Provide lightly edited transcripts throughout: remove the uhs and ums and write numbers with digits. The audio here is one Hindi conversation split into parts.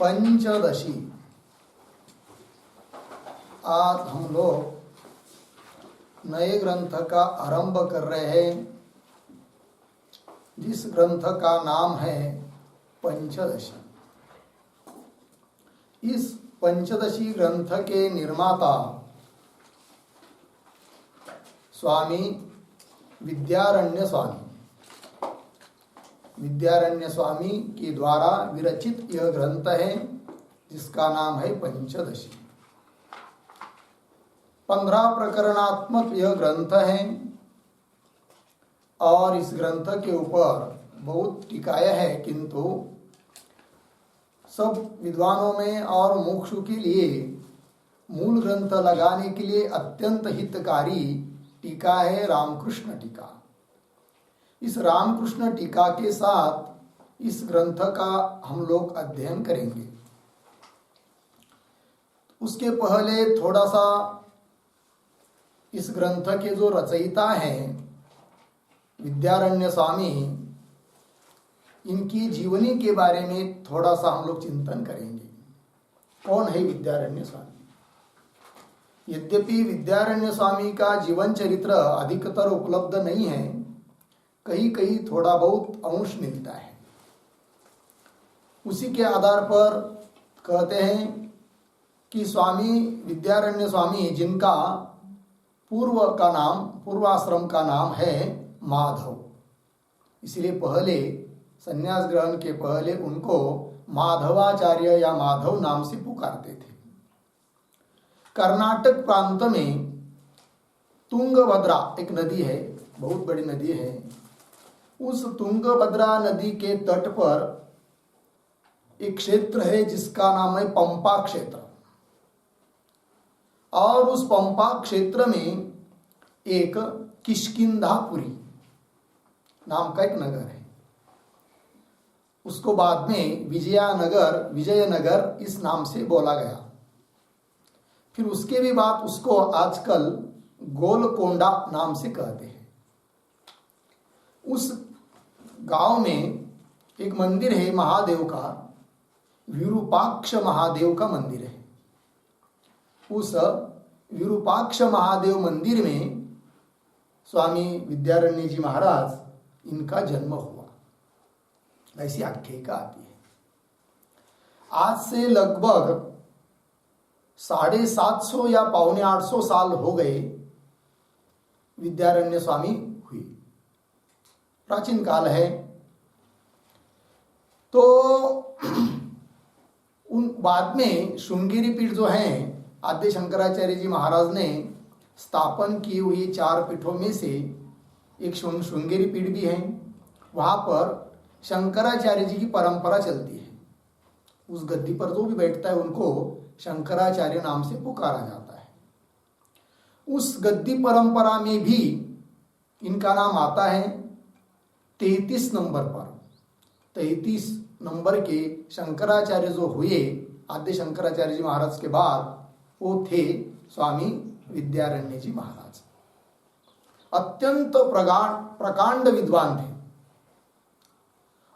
पंचदशी। आज हम लोग नए ग्रंथ का आरंभ कर रहे हैं, जिस ग्रंथ का नाम है पंचदशी। इस पंचदशी ग्रंथ के निर्माता स्वामी विद्यारण्य स्वामी के द्वारा विरचित यह ग्रंथ है, जिसका नाम है पंचदशी। 15 प्रकरणात्मक यह ग्रंथ है और इस ग्रंथ के ऊपर बहुत टीकाएं है, किंतु सब विद्वानों में और मोक्षु के लिए मूल ग्रंथ लगाने के लिए अत्यंत हितकारी टीका है रामकृष्ण टीका। इस रामकृष्ण टीका के साथ इस ग्रंथ का हम लोग अध्ययन करेंगे। उसके पहले थोड़ा सा इस ग्रंथ के जो रचयिता हैं विद्यारण्य स्वामी, इनकी जीवनी के बारे में थोड़ा सा हम लोग चिंतन करेंगे। कौन है विद्यारण्य स्वामी? यद्यपि विद्यारण्य स्वामी का जीवन चरित्र अधिकतर उपलब्ध नहीं है, कहीं कहीं थोड़ा बहुत अंश मिलता है, उसी के आधार पर कहते हैं कि स्वामी विद्यारण्य स्वामी, जिनका पूर्वाश्रम का नाम है माधव, इसलिए पहले संन्यास ग्रहण के पहले उनको माधवाचार्य या माधव नाम से पुकारते थे। कर्नाटक प्रांत में तुंगभद्रा एक नदी है, बहुत बड़ी नदी है। उस तुंगभद्रा नदी के तट पर एक क्षेत्र है जिसका नाम है पंपा क्षेत्र, और उस पंपा क्षेत्र में एक किष्किंधापुरी नाम का एक नगर है। उसको बाद में विजयनगर इस नाम से बोला गया। फिर उसके भी बाद उसको आजकल गोलकोंडा नाम से कहते हैं। उस गांव में एक मंदिर है महादेव का, विरूपाक्ष महादेव का मंदिर है। उस विरूपाक्ष महादेव मंदिर में स्वामी विद्यारण्य जी महाराज, इनका जन्म हुआ, ऐसी आख्यायिका आती है। आज से लगभग 750 या 750 साल हो गए विद्यारण्य स्वामी हुई, प्राचीन काल है। तो उन बाद में श्रृंगेरी पीठ जो है, आद्य शंकराचार्य जी महाराज ने स्थापन की हुई 4 पीठों में से एक श्रृंगेरी पीठ भी है। वहां पर शंकराचार्य जी की परंपरा चलती है। उस गद्दी पर जो भी बैठता है उनको शंकराचार्य नाम से पुकारा जाता है। उस गद्दी परंपरा में भी इनका नाम आता है 33 नंबर पर। 33 नंबर के शंकराचार्य जो हुए आद्य शंकराचार्य जी महाराज के बाद, वो थे स्वामी विद्यारण्य जी महाराज। अत्यंत प्रकांड विद्वान थे,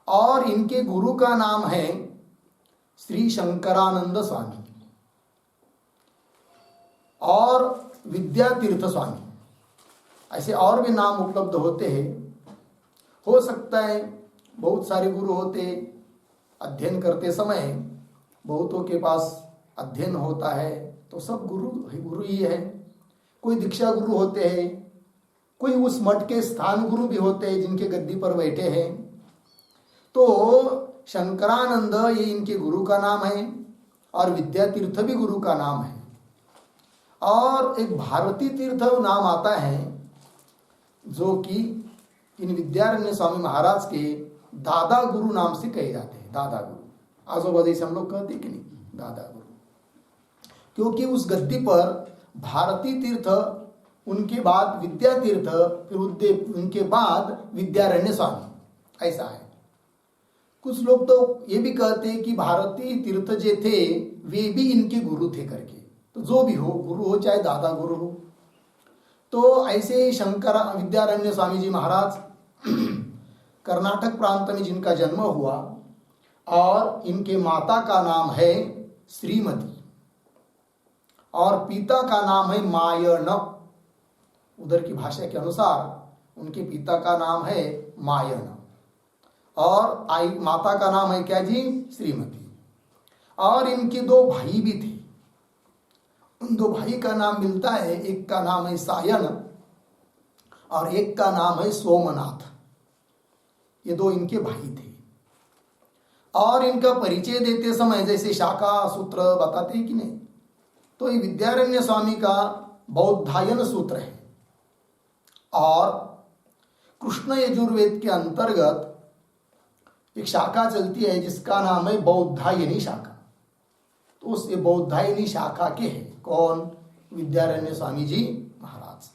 और इनके गुरु का नाम है श्री शंकरानंद स्वामी और विद्यातीर्थ स्वामी। ऐसे और भी नाम उपलब्ध होते हैं। हो सकता है बहुत सारे गुरु होते, अध्ययन करते समय बहुतों के पास अध्ययन होता है तो सब गुरु ही है। कोई दीक्षा गुरु होते हैं, कोई उस मठ के स्थान गुरु भी होते हैं जिनके गद्दी पर बैठे हैं। तो शंकरानंद ये इनके गुरु का नाम है, और विद्यातीर्थ भी गुरु का नाम है। और एक भारती तीर्थ नाम आता है जो कि इन विद्यारण्य स्वामी महाराज के दादा गुरु नाम से कहे जाते हैं। दादा गुरु आजोबाजू से हम लोग कहते कि नहीं, दादा गुरु, क्योंकि उस गद्दी पर भारती तीर्थ, उनके बाद विद्या तीर्थ, फिर उनके बाद विद्यारण्य स्वामी, ऐसा है। कुछ लोग तो ये भी कहते हैं कि भारती तीर्थ जे थे वे भी इनके गुरु थे करके। तो जो भी हो, गुरु हो चाहे दादा गुरु हो। तो ऐसे शंकर विद्यारण्य स्वामी जी महाराज कर्नाटक प्रांत में जिनका जन्म हुआ, और इनके माता का नाम है श्रीमती और पिता का नाम है मायन। उधर की भाषा के अनुसार उनके पिता का नाम है मायन और माता का नाम है क्या जी, श्रीमती। और इनके 2 भाई भी थे। उन 2 भाई का नाम मिलता है, एक का नाम है सायन और एक का नाम है सोमनाथ। ये 2 इनके भाई थे। और इनका परिचय देते समय जैसे शाखा सूत्र बताते हैं कि नहीं, तो ये विद्यारण्य स्वामी का बौद्धायन सूत्र है, और कृष्ण यजुर्वेद के अंतर्गत एक शाखा चलती है जिसका नाम है बौद्धायनी शाखा। तो उस बौद्धायनी शाखा के हैं कौन, विद्यारण्य स्वामी जी महाराज।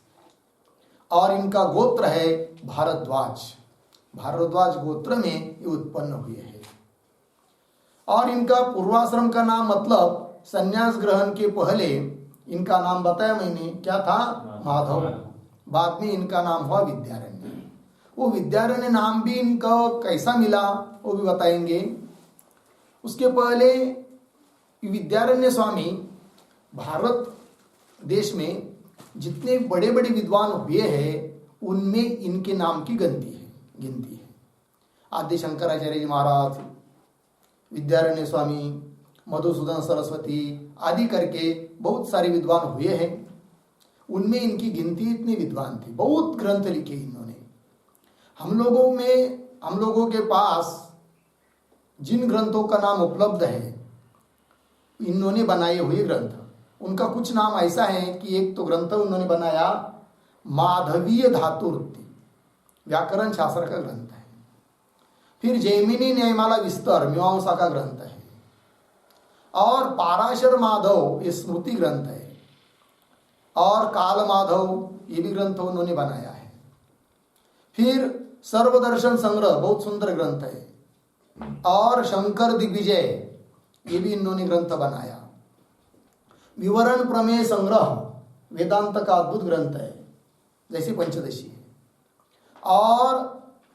और इनका गोत्र है भारद्वाज। भारद्वाज गोत्र में ये उत्पन्न हुए हैं। और इनका पूर्वाश्रम का नाम, मतलब संन्यास ग्रहण के पहले इनका नाम बताया मैंने, क्या था, माधव। बाद में इनका नाम हुआ विद्यारण्य। वो विद्यारण्य नाम भी इनका कैसा मिला वो भी बताएंगे। उसके पहले विद्यारण्य स्वामी भारत देश में जितने बड़े बड़े विद्वान हुए हैं उनमें इनके नाम की गिनती है। आदि शंकराचार्य जी महाराज, विद्यारण्य स्वामी, मधुसूदन सरस्वती आदि करके बहुत सारे विद्वान हुए हैं। उनमें इनकी गिनती इतनी विद्वान थी, बहुत ग्रंथ लिखे इन्होंने। हम लोगों के पास जिन ग्रंथों का नाम उपलब्ध है, इन्होंने बनाए हुए ग्रंथ, उनका कुछ नाम ऐसा है कि एक तो ग्रंथ उन्होंने बनाया माधवीय धातुवृत्ति, व्याकरण शास्त्र का ग्रंथ है। फिर जैमिनी न्यायमाला विस्तार मीमांसा का ग्रंथ है। और पाराशर माधव ये स्मृति ग्रंथ है। और काल माधव ये भी ग्रंथ उन्होंने बनाया है। फिर सर्वदर्शन संग्रह बहुत सुंदर ग्रंथ है। और शंकर दिग्विजय ये भी इन्होंने ग्रंथ बनाया। विवरण प्रमेय संग्रह वेदांत का अद्भुत ग्रंथ है, जैसे पंचदशी है। और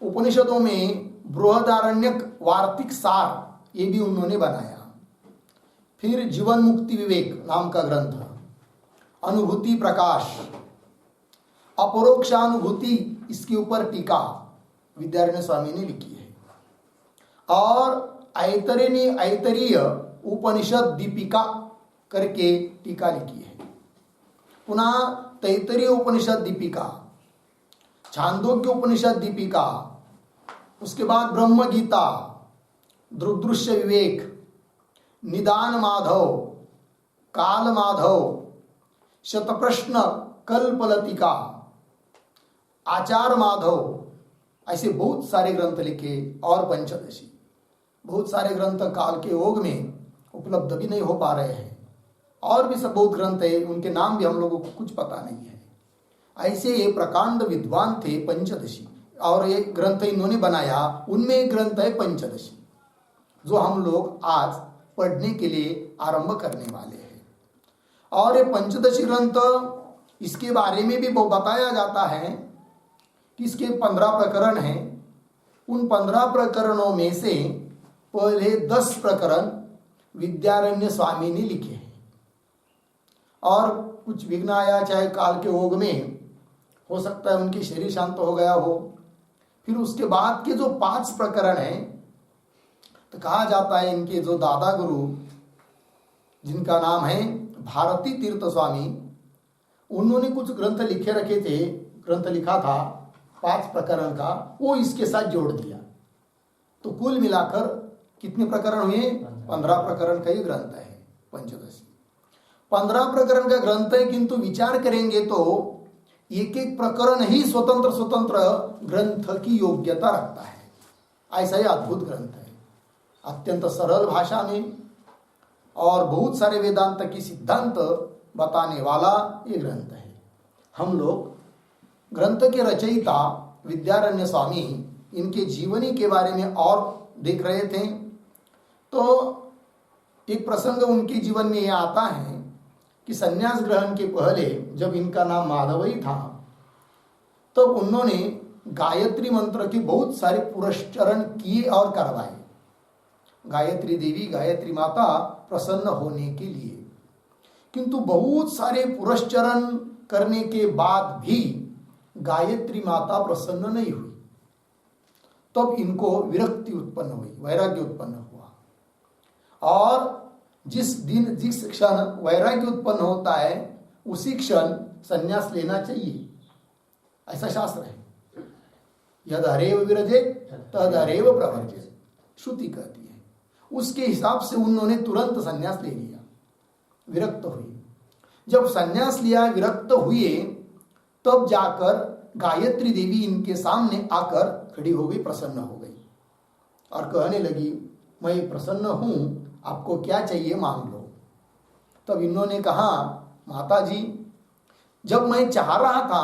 उपनिषदों में बृहदारण्यक वार्तिक सार ये भी उन्होंने बनाया। फिर जीवन मुक्ति विवेक नाम का ग्रंथ, अनुभूति प्रकाश, अपरोक्षानुभूति, इसके ऊपर टीका विद्यारण्य स्वामी ने लिखी है। और ऐतरीय उपनिषद दीपिका करके टीका लिखी है। पुनः तैतरीय उपनिषद दीपिका, छांदोग्य उपनिषद दीपिका, उसके बाद ब्रह्म गीता, दृदृश्य विवेक, निदान माधव, काल माधव, शतप्रश्न कल्पलतिका, आचार माधव, ऐसे बहुत सारे ग्रंथ लिखे। और पंचदशी, बहुत सारे ग्रंथ काल के ओघ में उपलब्ध भी नहीं हो पा रहे हैं। और भी सब बहुत ग्रंथ है, उनके नाम भी हम लोगों को कुछ पता नहीं है। ऐसे ये प्रकांड विद्वान थे पंचदशी, और ये ग्रंथ इन्होंने बनाया। उनमें एक ग्रंथ है पंचदशी, जो हम लोग आज पढ़ने के लिए आरंभ करने वाले हैं। और ये पंचदशी ग्रंथ, इसके बारे में भी बताया जाता है कि इसके 15 प्रकरण हैं। उन 15 प्रकरणों में से पहले 10 प्रकरण विद्यारण्य स्वामी ने लिखे हैं। और कुछ विघ्न आया, चाहे काल के ओघ में, हो सकता है उनकी शरीर शांत हो गया हो। फिर उसके बाद के जो 5 प्रकरण हैं, तो कहा जाता है इनके जो दादा गुरु, जिनका नाम है भारती तीर्थ स्वामी, उन्होंने कुछ ग्रंथ लिखे रखे थे, ग्रंथ लिखा था 5 प्रकरण का, वो इसके साथ जोड़ दिया। तो कुल मिलाकर कितने प्रकरण हुए? 15 प्रकरण का ही ग्रंथ है पंचदशी। 15 प्रकरण का ग्रंथ है, किंतु विचार करेंगे तो एक एक प्रकरण ही स्वतंत्र ग्रंथ की योग्यता रखता है। ऐसा ही अद्भुत ग्रंथ है, अत्यंत सरल भाषा में, और बहुत सारे वेदांत की सिद्धांत बताने वाला ये ग्रंथ है। हम लोग ग्रंथ के रचयिता विद्यारण्य स्वामी, इनके जीवनी के बारे में और देख रहे थे। तो एक प्रसंग उनके जीवन में यह आता है कि संन्यास ग्रहण के पहले, जब इनका नाम माधव ही था, तो उन्होंने गायत्री मंत्र के बहुत सारे पुरस्चरण किए और करवाए, गायत्री देवी, गायत्री माता प्रसन्न होने के लिए। किंतु बहुत सारे पुरस्चरण करने के बाद भी गायत्री माता प्रसन्न नहीं हुई। तब इनको विरक्ति उत्पन्न हुई, वैराग्य उत्पन्न हुआ। और जिस क्षण वैराग्य उत्पन्न होता है, उसी क्षण संन्यास लेना चाहिए, ऐसा शास्त्र है। यद हरेव विरजेत तद हरेव प्रवर्जेत, श्रुति कहती है। उसके हिसाब से उन्होंने तुरंत संन्यास ले लिया, विरक्त हुई। जब संन्यास लिया, विरक्त हुए, तब जाकर गायत्री देवी इनके सामने आकर खड़ी हो गई, प्रसन्न हो गई और कहने लगी, मैं प्रसन्न हूं, आपको क्या चाहिए मांग लो। तब इन्होंने कहा, माता जी, जब मैं चाह रहा था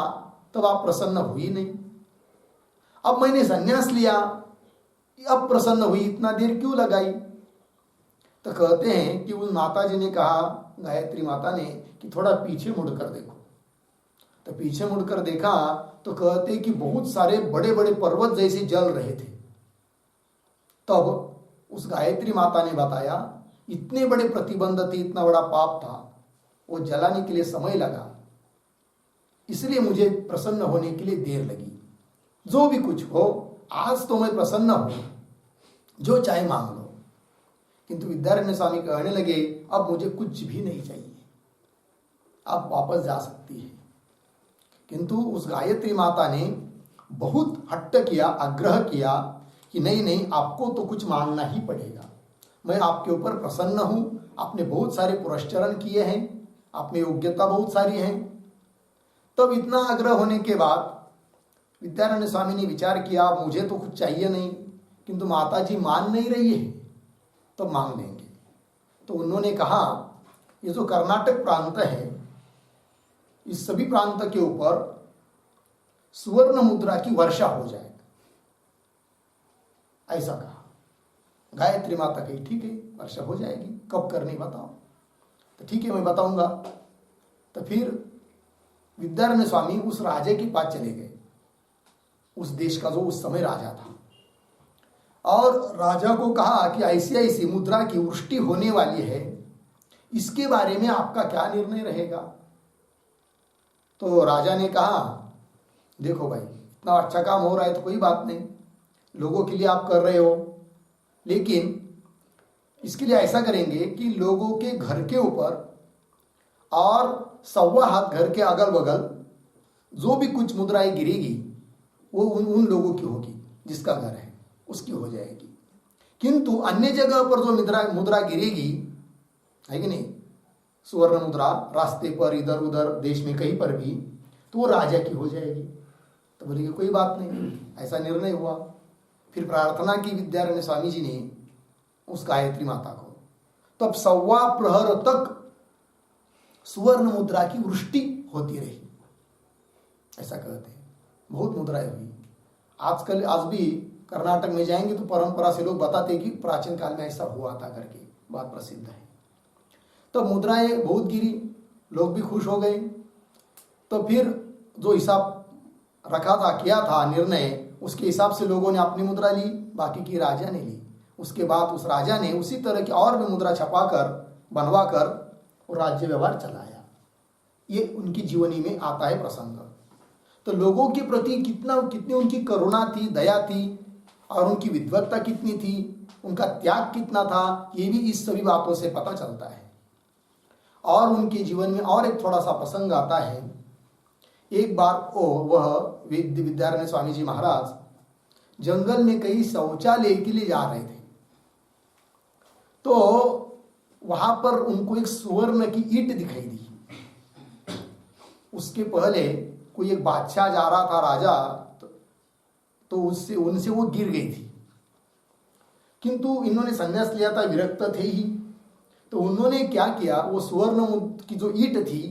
तब आप प्रसन्न हुई नहीं, अब मैंने संन्यास लिया, अब प्रसन्न हुई, इतना देर क्यों लगाई। तो कहते हैं कि उस माता जी ने कहा, गायत्री माता ने, कि थोड़ा पीछे मुड़कर देखो। तो पीछे मुड़कर देखा तो कहते कि बहुत सारे बड़े बड़े पर्वत जैसे जल रहे थे। तब उस गायत्री माता ने बताया, इतने बड़े प्रतिबंध थे, इतना बड़ा पाप था, वो जलाने के लिए समय लगा, इसलिए मुझे प्रसन्न होने के लिए देर लगी। जो भी कुछ हो, आज तो मैं प्रसन्न हूं, जो चाहे मांग लो। किंतु विद्यारण्य स्वामी कहने लगे अब मुझे कुछ भी नहीं चाहिए, आप वापस जा सकती है। किंतु उस गायत्री माता ने बहुत हट्ट किया, आग्रह किया कि नहीं नहीं, आपको तो कुछ मांगना ही पड़ेगा, मैं आपके ऊपर प्रसन्न हूं, आपने बहुत सारे पुरस्चरण किए हैं, आप में योग्यता बहुत सारी है। तब इतना आग्रह होने के बाद विद्यारण्य स्वामी ने विचार किया मुझे तो कुछ चाहिए नहीं, किंतु माता जी मान नहीं रही है, तो मांग लेंगे। तो उन्होंने कहा ये जो कर्नाटक प्रांत है, इस सभी प्रांत के ऊपर सुवर्ण मुद्रा की वर्षा हो जाए, ऐसा कहा। गायत्री माता कही ठीक है, वर्षा हो जाएगी, कब करनी बताओ। तो ठीक है, मैं बताऊंगा। तो फिर विद्यारण्य स्वामी उस राजे के पास चले गए, उस देश का जो उस समय राजा था, और राजा को कहा कि ऐसी ऐसी मुद्रा की वृष्टि होने वाली है, इसके बारे में आपका क्या निर्णय रहेगा। तो राजा ने कहा देखो भाई, इतना अच्छा काम हो रहा है तो कोई बात नहीं, लोगों के लिए आप कर रहे हो, लेकिन इसके लिए ऐसा करेंगे कि लोगों के घर के ऊपर और 1.25 हाथ घर के अगल बगल जो भी कुछ मुद्राएं गिरेगी वो उन लोगों की होगी, जिसका घर है उसकी हो जाएगी। किंतु अन्य जगह पर जो मुद्रा गिरेगी, है कि नहीं, सुवर्ण मुद्रा रास्ते पर इधर उधर देश में कहीं पर भी, तो वो राजा की हो जाएगी। तो बोले कोई बात नहीं, ऐसा निर्णय हुआ। फिर प्रार्थना की विद्यारण्य स्वामी जी ने उस गायत्री माता को, तब 1.25 प्रहर तक सुवर्ण मुद्रा की वृष्टि होती रही, ऐसा कहते हैं। बहुत मुद्राएं हुई। आजकल आज भी कर्नाटक में जाएंगे तो परंपरा से लोग बताते कि प्राचीन काल में ऐसा हुआ था करके, बात प्रसिद्ध है। तो मुद्राएं बहुत गिरी, लोग भी खुश हो गए। तो फिर जो हिसाब रखा था, किया था निर्णय, उसके हिसाब से लोगों ने अपनी मुद्रा ली, बाकी की राजा ने ली। उसके बाद उस राजा ने उसी तरह की और भी मुद्रा छपाकर बनवाकर और राज्य व्यवहार चलाया। ये उनकी जीवनी में आता है प्रसंग। तो लोगों के प्रति कितनी उनकी करुणा थी, दया थी, और उनकी विद्वत्ता कितनी थी, उनका त्याग कितना था, ये भी इस सभी बातों से पता चलता है। और उनके जीवन में और एक थोड़ा सा प्रसंग आता है। एक बार वह विद्यारण्य स्वामी जी महाराज जंगल में कहीं शौचालय के लिए जा रहे थे, तो वहां पर उनको एक सुवर्ण की ईंट दिखाई दी। उसके पहले कोई एक बादशाह जा रहा था, राजा, तो उनसे वो गिर गई थी। किंतु इन्होंने संन्यास लिया था, विरक्त थे ही, तो उन्होंने क्या किया, वो सुवर्ण की जो ईंट थी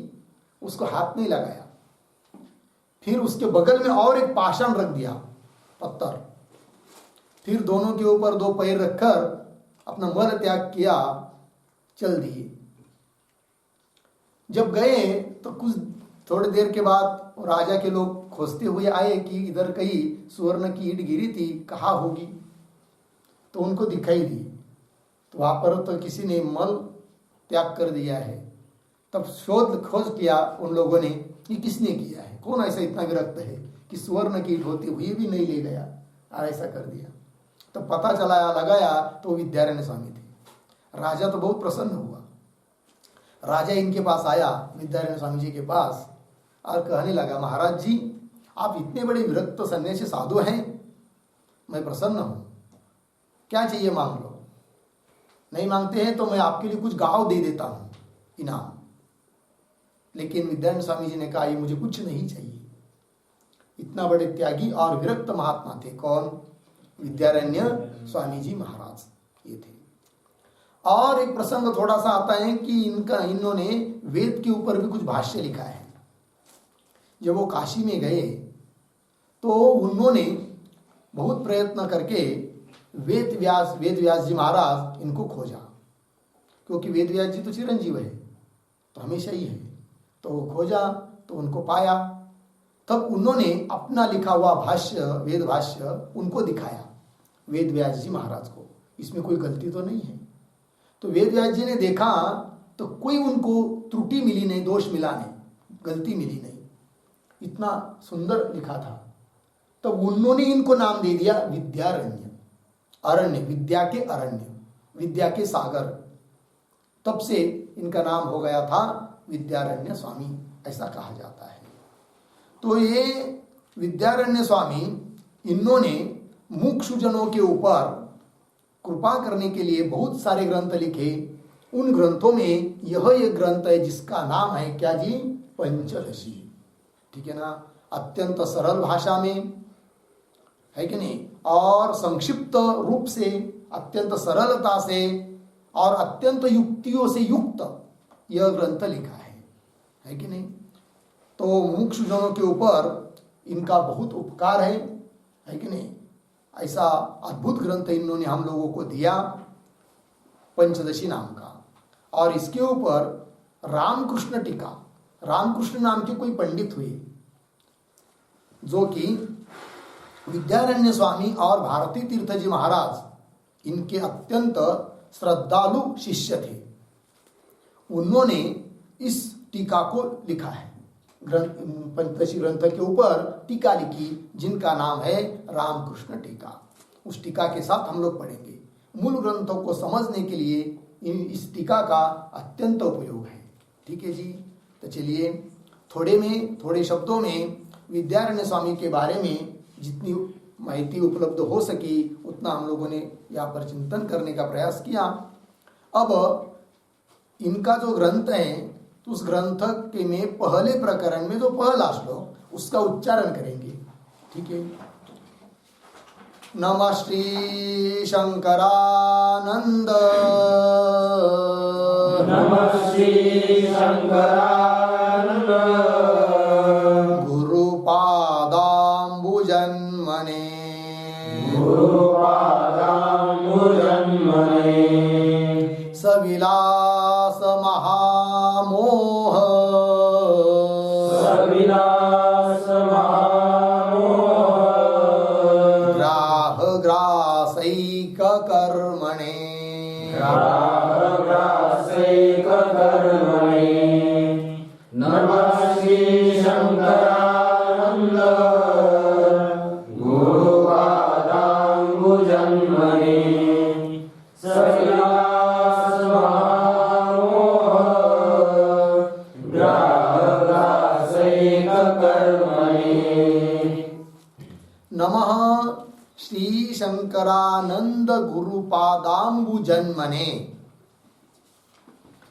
उसको हाथ नहीं लगाया, फिर उसके बगल में और एक पाषाण रख दिया, पत्थर, फिर दोनों के ऊपर 2 पैर रखकर अपना मल त्याग किया, चल दिए। जब गए तो कुछ थोड़ी देर के बाद राजा के लोग खोजते हुए आए कि इधर कहीं सुवर्ण की ईंट गिरी थी, कहाँ होगी। तो उनको दिखाई दी, तो वहां पर तो किसी ने मल त्याग कर दिया है। तब खोज किया उन लोगों ने कि किसने किया है, कौन ऐसा इतना विरक्त है कि सुवर्ण की ईंट होती हुई भी नहीं ले गया और ऐसा कर दिया। तो पता चला, लगाया, तो विद्यारण्य स्वामी थे। राजा तो बहुत प्रसन्न हुआ। राजा इनके पास आया, विद्यारण्य स्वामी जी के पास, और कहने लगा, महाराज जी, आप इतने बड़े विरक्त सन्यासी साधु हैं, मैं प्रसन्न हूं, क्या चाहिए मांग लो। नहीं मांगते हैं तो मैं आपके लिए कुछ गांव दे देता हूं इनाम। लेकिन विद्यारण्य स्वामी जी ने कहा ये मुझे कुछ नहीं चाहिए। इतना बड़े त्यागी और विरक्त महात्मा थे। कौन? विद्यारण्य स्वामी जी महाराज ये थे। और एक प्रसंग थोड़ा सा आता है कि इन्होंने वेद के ऊपर भी कुछ भाष्य लिखा है। जब वो काशी में गए तो उन्होंने बहुत प्रयत्न करके वेद व्यास जी महाराज इनको खोजा, क्योंकि वेद व्यास जी तो चिरंजीव है, तो हमेशा ही है। तो वो खोजा तो उनको पाया। तब उन्होंने अपना लिखा हुआ भाष्य, वेद भाष्य उनको दिखाया, वेद व्यास जी महाराज को। इसमें कोई गलती तो नहीं है। तो वेद व्यास जी ने देखा तो कोई उनको त्रुटि मिली नहीं, दोष मिला नहीं, गलती मिली नहीं, इतना सुंदर लिखा था। तो उन्होंने इनको नाम दे दिया विद्यारण्य, अरण्य, विद्या के अरण्य। विद्या के सागर, तब से इनका नाम हो गया था विद्यारण्य स्वामी, ऐसा कहा जाता है। तो ये विद्यारण्य स्वामी, इन्होंने मुमुक्षुजनों के ऊपर कृपा करने के लिए बहुत सारे ग्रंथ लिखे। उन ग्रंथों में यह एक ग्रंथ है जिसका नाम है क्या जी? पंचदशी। ठीक है ना? अत्यंत सरल भाषा में है कि नहीं, और संक्षिप्त रूप से, अत्यंत सरलता से और अत्यंत युक्तियों से युक्त यह ग्रंथ लिखा है कि नहीं? तो मुमुक्षुजनों के ऊपर इनका बहुत उपकार है कि नहीं? ऐसा अद्भुत ग्रंथ इन्होंने हम लोगों को दिया, पंचदशी नाम का। और इसके ऊपर रामकृष्ण टीका, रामकृष्ण नाम के कोई पंडित हुए जो कि विद्यारण्य स्वामी और भारती तीर्थ जी महाराज इनके अत्यंत श्रद्धालु शिष्य थे। उन्होंने इस टीका को लिखा है, पंचदशी ग्रंथ के ऊपर टीका लिखी, जिनका नाम है रामकृष्ण टीका। उस टीका के साथ हम लोग पढ़ेंगे। मूल ग्रंथों को समझने के लिए इस टीका का अत्यंत उपयोग है। ठीक है जी? तो चलिए थोड़े शब्दों में विद्यारण्य स्वामी के बारे में जितनी माहिती उपलब्ध हो सकी उतना हम लोगों ने यहाँ पर चिंतन करने का प्रयास किया। अब इनका जो ग्रंथ है, तो उस ग्रंथ के में पहले प्रकरण में जो पहला श्लोक, उसका उच्चारण करेंगे। ठीक है? नमः श्री शंकरानंद, नमः श्री शंकरानंद, गुरुपादाम्बुजन्मने, गुरुपादाम्बुजन्मने, सविलास महामोह, सविलास महामोह, ग्राह ग्रासैक कर्मणे, ग्राहग्रासैक कर्मणे, नमः श्री शंकरानंद, गुरुपादाम्बुजन्मने, सविलास महामोह, ग्राहग्रासैक कर्मणे। नमः श्री शंकरानंद गुरुपादाम्बुजन्मने,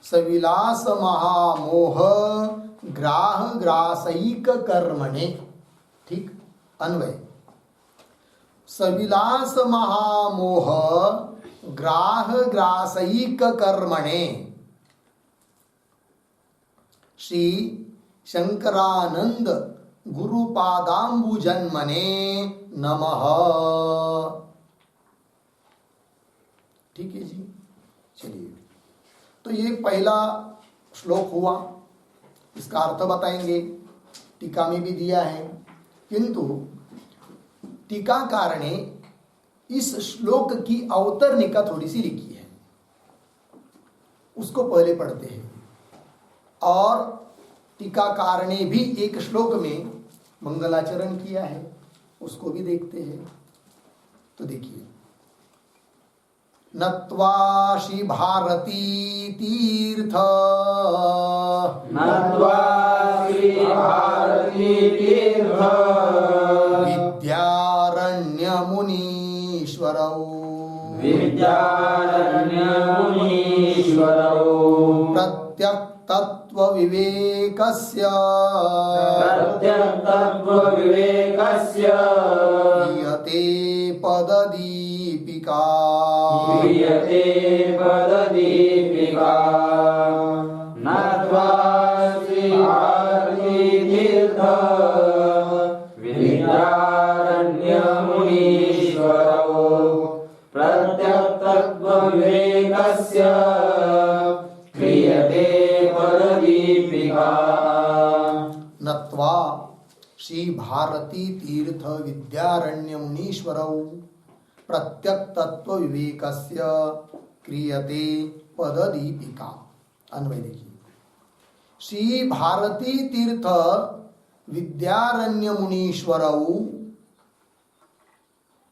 सविलास महामोह ग्राह ग्रासैक कर्मणे। ठीक? अन्वय, सविलास महामोह ग्राह ग्रासैक कर्मणे, श्री शंकरानंद गुरुपादाम्बुजन्मने नमः। ठीक है जी? चलिए, तो ये पहला श्लोक हुआ, इसका अर्थ बताएंगे, टीका में भी दिया है, किंतु टीकाकार ने इस श्लोक की अवतरणिका थोड़ी सी लिखी है, उसको पहले पढ़ते हैं। और टीकाकार ने भी एक श्लोक में मंगलाचरण किया है, उसको भी देखते हैं। तो देखिए, नत्वा श्री भारती तीर्थ, नत्वा श्री भारती तीर्थ, विद्यारण्य मुनीश्वरौ, विद्यारण्य मुनीश्वरौ, प्रत्यक् तत्व विवेकस्य, प्रत्यक् तत्व विवेकस्य, क्रियते पददीपिका, क्रियते पददीपिका, नत्वा श्री भारती तीर्थ, विद्यारण्य मुनीश्वरौ, प्रत्यक् तत्व विवेकस्य, क्रियते पददीपिका। नत्वा श्री भारती तीर्थ विद्यारण्य मुनीश्वरौ, प्रत्यक् तत्व विवेकस्य, क्रियते पददीपिका। अन्वय देखिए, श्री भारती तीर्थ विद्यारण्य मुनीश्वरौ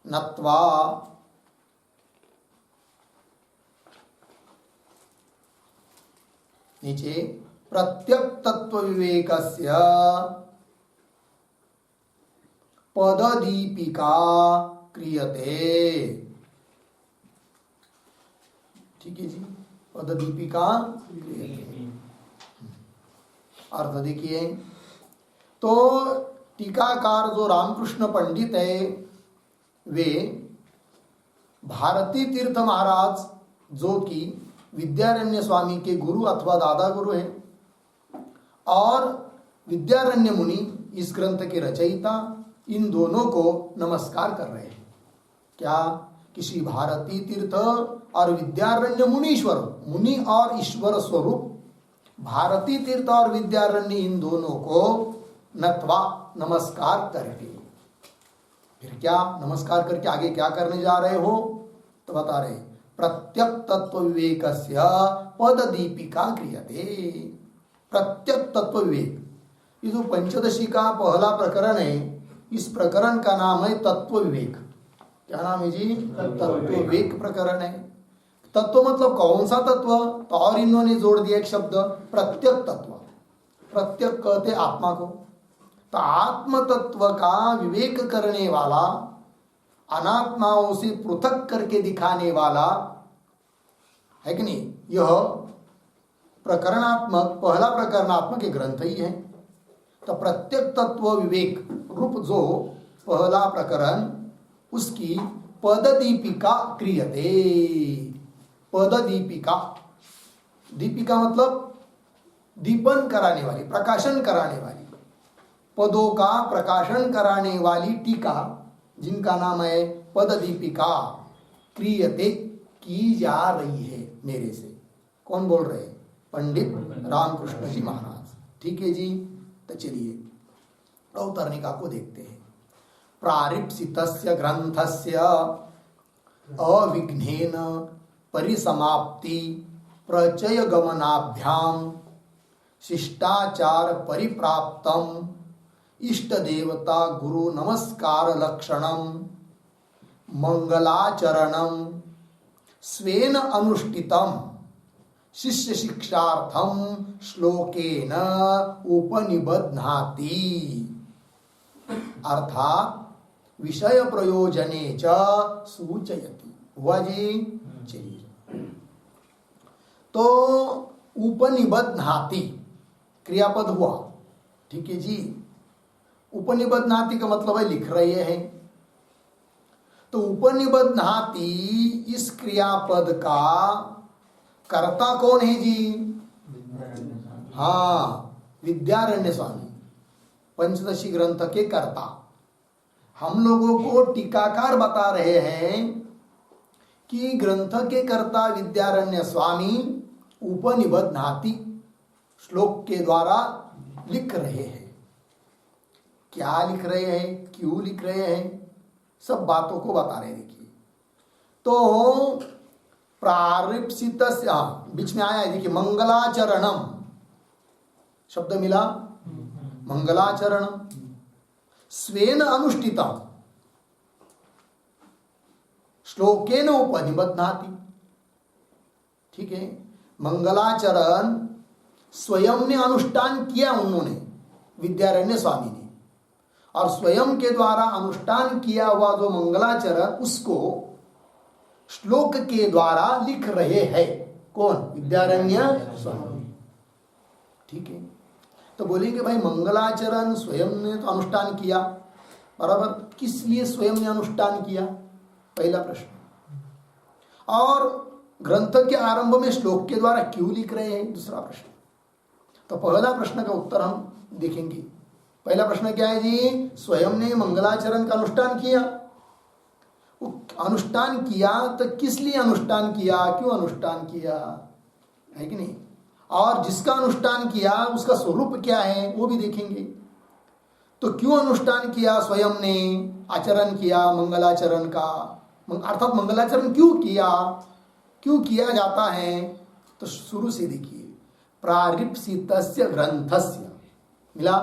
नत्वा नीचे प्रत्यक तत्व विवेकस्य पददीपिका क्रियते। ठीक है जी, पददीपिका क्रियते। अर्थ देखिए, तो टीकाकार जो रामकृष्ण पंडित है वे भारती तीर्थ महाराज जो कि विद्यारण्य स्वामी के गुरु अथवा दादा गुरु हैं, और विद्यारण्य मुनि इस ग्रंथ के रचयिता, इन दोनों को नमस्कार कर रहे हैं। क्या? किसी भारती तीर्थ और विद्यारण्य मुनीश्वर, मुनि और ईश्वर स्वरूप भारती तीर्थ और विद्यारण्य, इन दोनों को नत्वा नमस्कार करके, फिर क्या नमस्कार करके आगे क्या करने जा रहे हो? तो बता रहे प्रत्यक तत्व विवेकस्य पददीपिका क्रियते। प्रत्यक तत्व विवेक, ये जो पंचदशी का पहला प्रकरण है, इस प्रकरण का नाम है तत्व विवेक। क्या नाम है जी? तत्व विवेक प्रकरण है। तत्व मतलब कौन सा तत्व? तो और इन्होंने जोड़ दिया एक शब्द, प्रत्यक तत्व। प्रत्यक कहते आत्मा को, तो आत्म तत्व का विवेक करने वाला, अनात्माओं से पृथक करके दिखाने वाला है कि नहीं, यह प्रकरणात्मक, पहला प्रकरणात्मक ग्रंथ ही है। तो प्रत्यक तत्व विवेक रूप जो पहला प्रकरण, उसकी पददीपिका क्रियते। पददीपिका, दीपिका मतलब दीपन कराने वाली, प्रकाशन कराने वाली, पदों का प्रकाशन कराने वाली टीका, जिनका नाम है पददीपिका, क्रियते, की जा रही है मेरे से। कौन बोल रहे हैं? पंडित रामकृष्ण जी महाराज। ठीक है जी, तो चलिए अवतरणिका को देखते हैं। प्रारिप्सितस्य ग्रंथस्य अविघ्नेन परिसमाप्ति प्रचय गमनाभ्याम शिष्टाचार परिप्राप्तम इष्ट देवता गुरु नमस्कार लक्षणम मंगलाचरणम स्वेन अनुष्ठितम शिष्य शिक्षार्थम श्लोकेन उपनिबध्नाति। अर्थात विषय प्रयोजने च सूचयति। हुआ जी? चलिए, तो उपनिबध्नाति क्रियापद हुआ। ठीक है जी, उपनिबध्नाति का मतलब है लिख रहे हैं। तो उपनिबध्नाति इस क्रियापद का कर्ता कौन है जी? हाँ, विद्यारण्य स्वामी, पंचदशी ग्रंथ के कर्ता। हम लोगों को टीकाकार बता रहे हैं कि ग्रंथ के कर्ता विद्यारण्य स्वामी उपनिबध्नाति श्लोक के द्वारा लिख रहे हैं। क्या लिख रहे हैं, क्यों लिख रहे हैं, सब बातों को बता रहे हैं। देखिए, तो प्रारिप्सित, बीच में आया है, देखिए, मंगलाचरणम शब्द मिला, मंगलाचरणम स्वेन अनुष्ठितम श्लोकेन उपनिबध्नाति। ठीक है, मंगलाचरण स्वयं ने अनुष्ठान किया, उन्होंने, विद्यारण्य स्वामी ने, और स्वयं के द्वारा अनुष्ठान किया हुआ जो मंगलाचरण, उसको श्लोक के द्वारा लिख रहे हैं। कौन? विद्यारण्य स्वामी। ठीक है, तो बोलेंगे भाई मंगलाचरण स्वयं ने तो अनुष्ठान किया, बराबर, किस लिए स्वयं ने अनुष्ठान किया? पहला प्रश्न। और ग्रंथ के आरंभ में श्लोक के द्वारा क्यों लिख रहे हैं? दूसरा प्रश्न। तो पहला प्रश्न का उत्तर हम देखेंगे। पहला प्रश्न क्या है जी? स्वयं ने मंगलाचरण का अनुष्ठान किया। अनुष्ठान किया तो किस लिए अनुष्ठान किया, क्यों अनुष्ठान किया, है कि नहीं? और जिसका अनुष्ठान किया उसका स्वरूप क्या है वो भी देखेंगे। तो क्यों अनुष्ठान किया, स्वयं ने आचरण किया मंगलाचरण का, अर्थात मंगलाचरण क्यों किया जाता है? तो शुरू से देखिए, प्रारिप्सितस्य ग्रंथस्य मिला,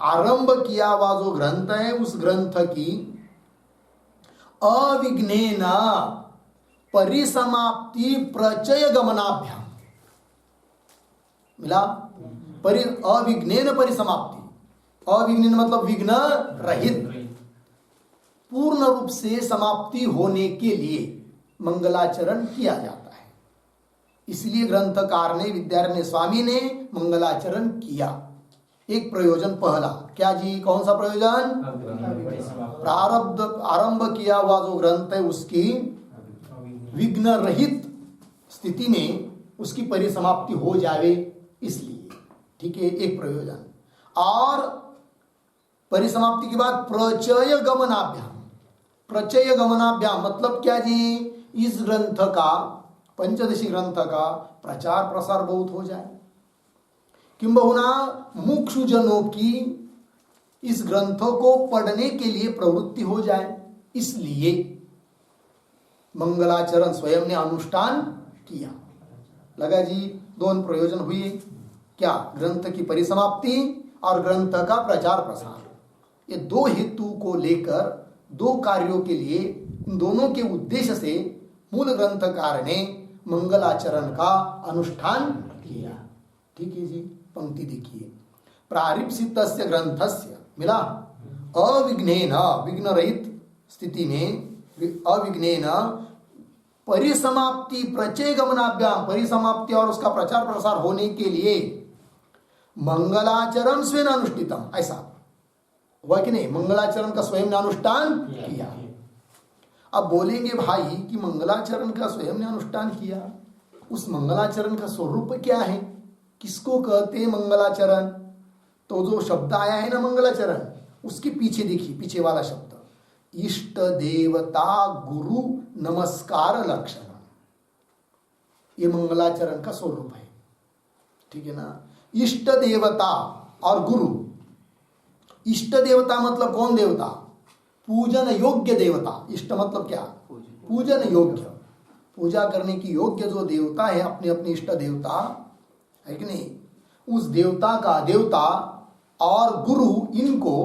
आरंभ किया हुआ जो ग्रंथ है, उस ग्रंथ की अविघ्नेन परिसमाप्ति प्रचय गमनाभ्याम, मिला? अविघ्नेन परिसमाप्ति, अविघ्नेन मतलब विघ्न रहित, पूर्ण रूप से समाप्ति होने के लिए मंगलाचरण किया जाता है। इसलिए ग्रंथकार ने, विद्यारण्य स्वामी ने मंगलाचरण किया। एक प्रयोजन पहला क्या जी, कौन सा प्रयोजन? प्रारब्ध आरंभ किया हुआ जो ग्रंथ है उसकी विघ्न रहित स्थिति में उसकी परिसमाप्ति हो जावे, इसलिए। ठीक है, एक प्रयोजन। और परिसमाप्ति के बाद प्रचय गमनाभ्याम, प्रचय गमनाभ्याम मतलब क्या जी, इस ग्रंथ का, पंचदशी ग्रंथ का प्रचार प्रसार बहुत हो जाए, किंबहुना मुमुक्षुजनों की इस ग्रंथों को पढ़ने के लिए प्रवृत्ति हो जाए, इसलिए मंगलाचरण स्वयं ने अनुष्ठान किया। लगा जी, दोनों प्रयोजन हुए, क्या? ग्रंथ की परिसमाप्ति और ग्रंथ का प्रचार प्रसार। ये दो हेतु को लेकर, दो कार्यों के लिए, इन दोनों के उद्देश्य से मूल ग्रंथकार ने मंगलाचरण का अनुष्ठान किया। ठीक है जी, पंक्ति देखिए, प्रारिप्सितस्य ग्रंथस्य, मिला? अविघ्नेन, विघ्न रहित स्थिति में, अविघ्नेन परिसमाप्ति प्रचय गमनाभ्याम, परिसमाप्ति और उसका प्रचार प्रसार होने के लिए मंगलाचरण स्वयं अनुष्ठितम, ऐसा हुआ कि नहीं? मंगलाचरण का स्वयं ने अनुष्ठान किया। अब बोलेंगे भाई कि मंगलाचरण का स्वयं ने अनुष्ठान किया, उस मंगलाचरण का स्वरूप क्या है, किसको कहते हैं मंगलाचरण? तो जो शब्द आया है ना मंगलाचरण, उसके पीछे देखिए, पीछे वाला शब्द इष्ट देवता गुरु नमस्कार लक्षण, ये मंगलाचरण का स्वरूप है। ठीक है ना? इष्ट देवता और गुरु, इष्ट देवता मतलब कौन देवता? पूजन योग्य देवता। इष्ट मतलब क्या? पूजन योग्य, पूजा करने की योग्य जो देवता है, अपने अपने इष्ट देवता है कि नहीं, उस देवता का देवता और गुरु, इनको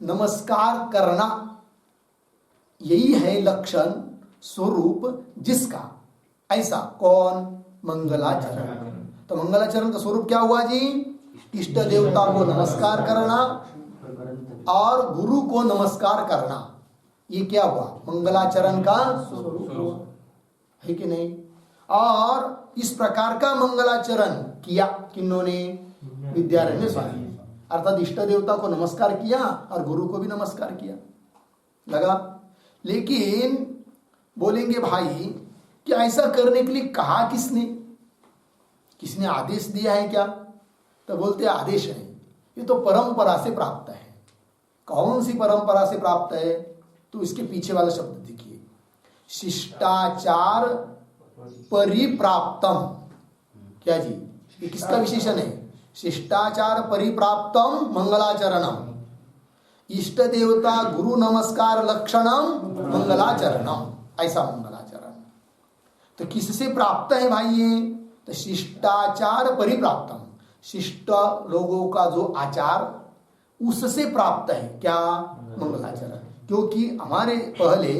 नमस्कार करना, यही है लक्षण स्वरूप जिसका। ऐसा कौन? मंगलाचरण। तो मंगलाचरण का स्वरूप क्या हुआ जी? इष्ट देवता को नमस्कार करना और गुरु को नमस्कार करना, ये क्या हुआ? मंगलाचरण का स्वरूप हुआ, है कि नहीं? और इस प्रकार का मंगलाचरण किया किन्होंने? विद्यारण्य स्वामी, अर्थात इष्ट देवता को नमस्कार किया और गुरु को भी नमस्कार किया। लगा? लेकिन बोलेंगे भाई कि ऐसा करने के लिए कहा किसने? किसने आदेश दिया है क्या? तो बोलते आदेश है, ये तो परंपरा से प्राप्त है। कौन सी परंपरा से प्राप्त है? तो इसके पीछे वाला शब्द देखिए, शिष्टाचार परिप्राप्तम। क्या जी? ये किसका विशेषण है? शिष्टाचार परिप्राप्तम मंगलाचरणम, इष्ट देवता गुरु नमस्कार लक्षणम मंगलाचरणम, ऐसा मंगलाचरण। तो किससे प्राप्त है भाई ये? तो शिष्टाचार परिप्राप्तम, शिष्ट लोगों का जो आचार, उससे प्राप्त है क्या? मंगलाचरण। क्योंकि हमारे पहले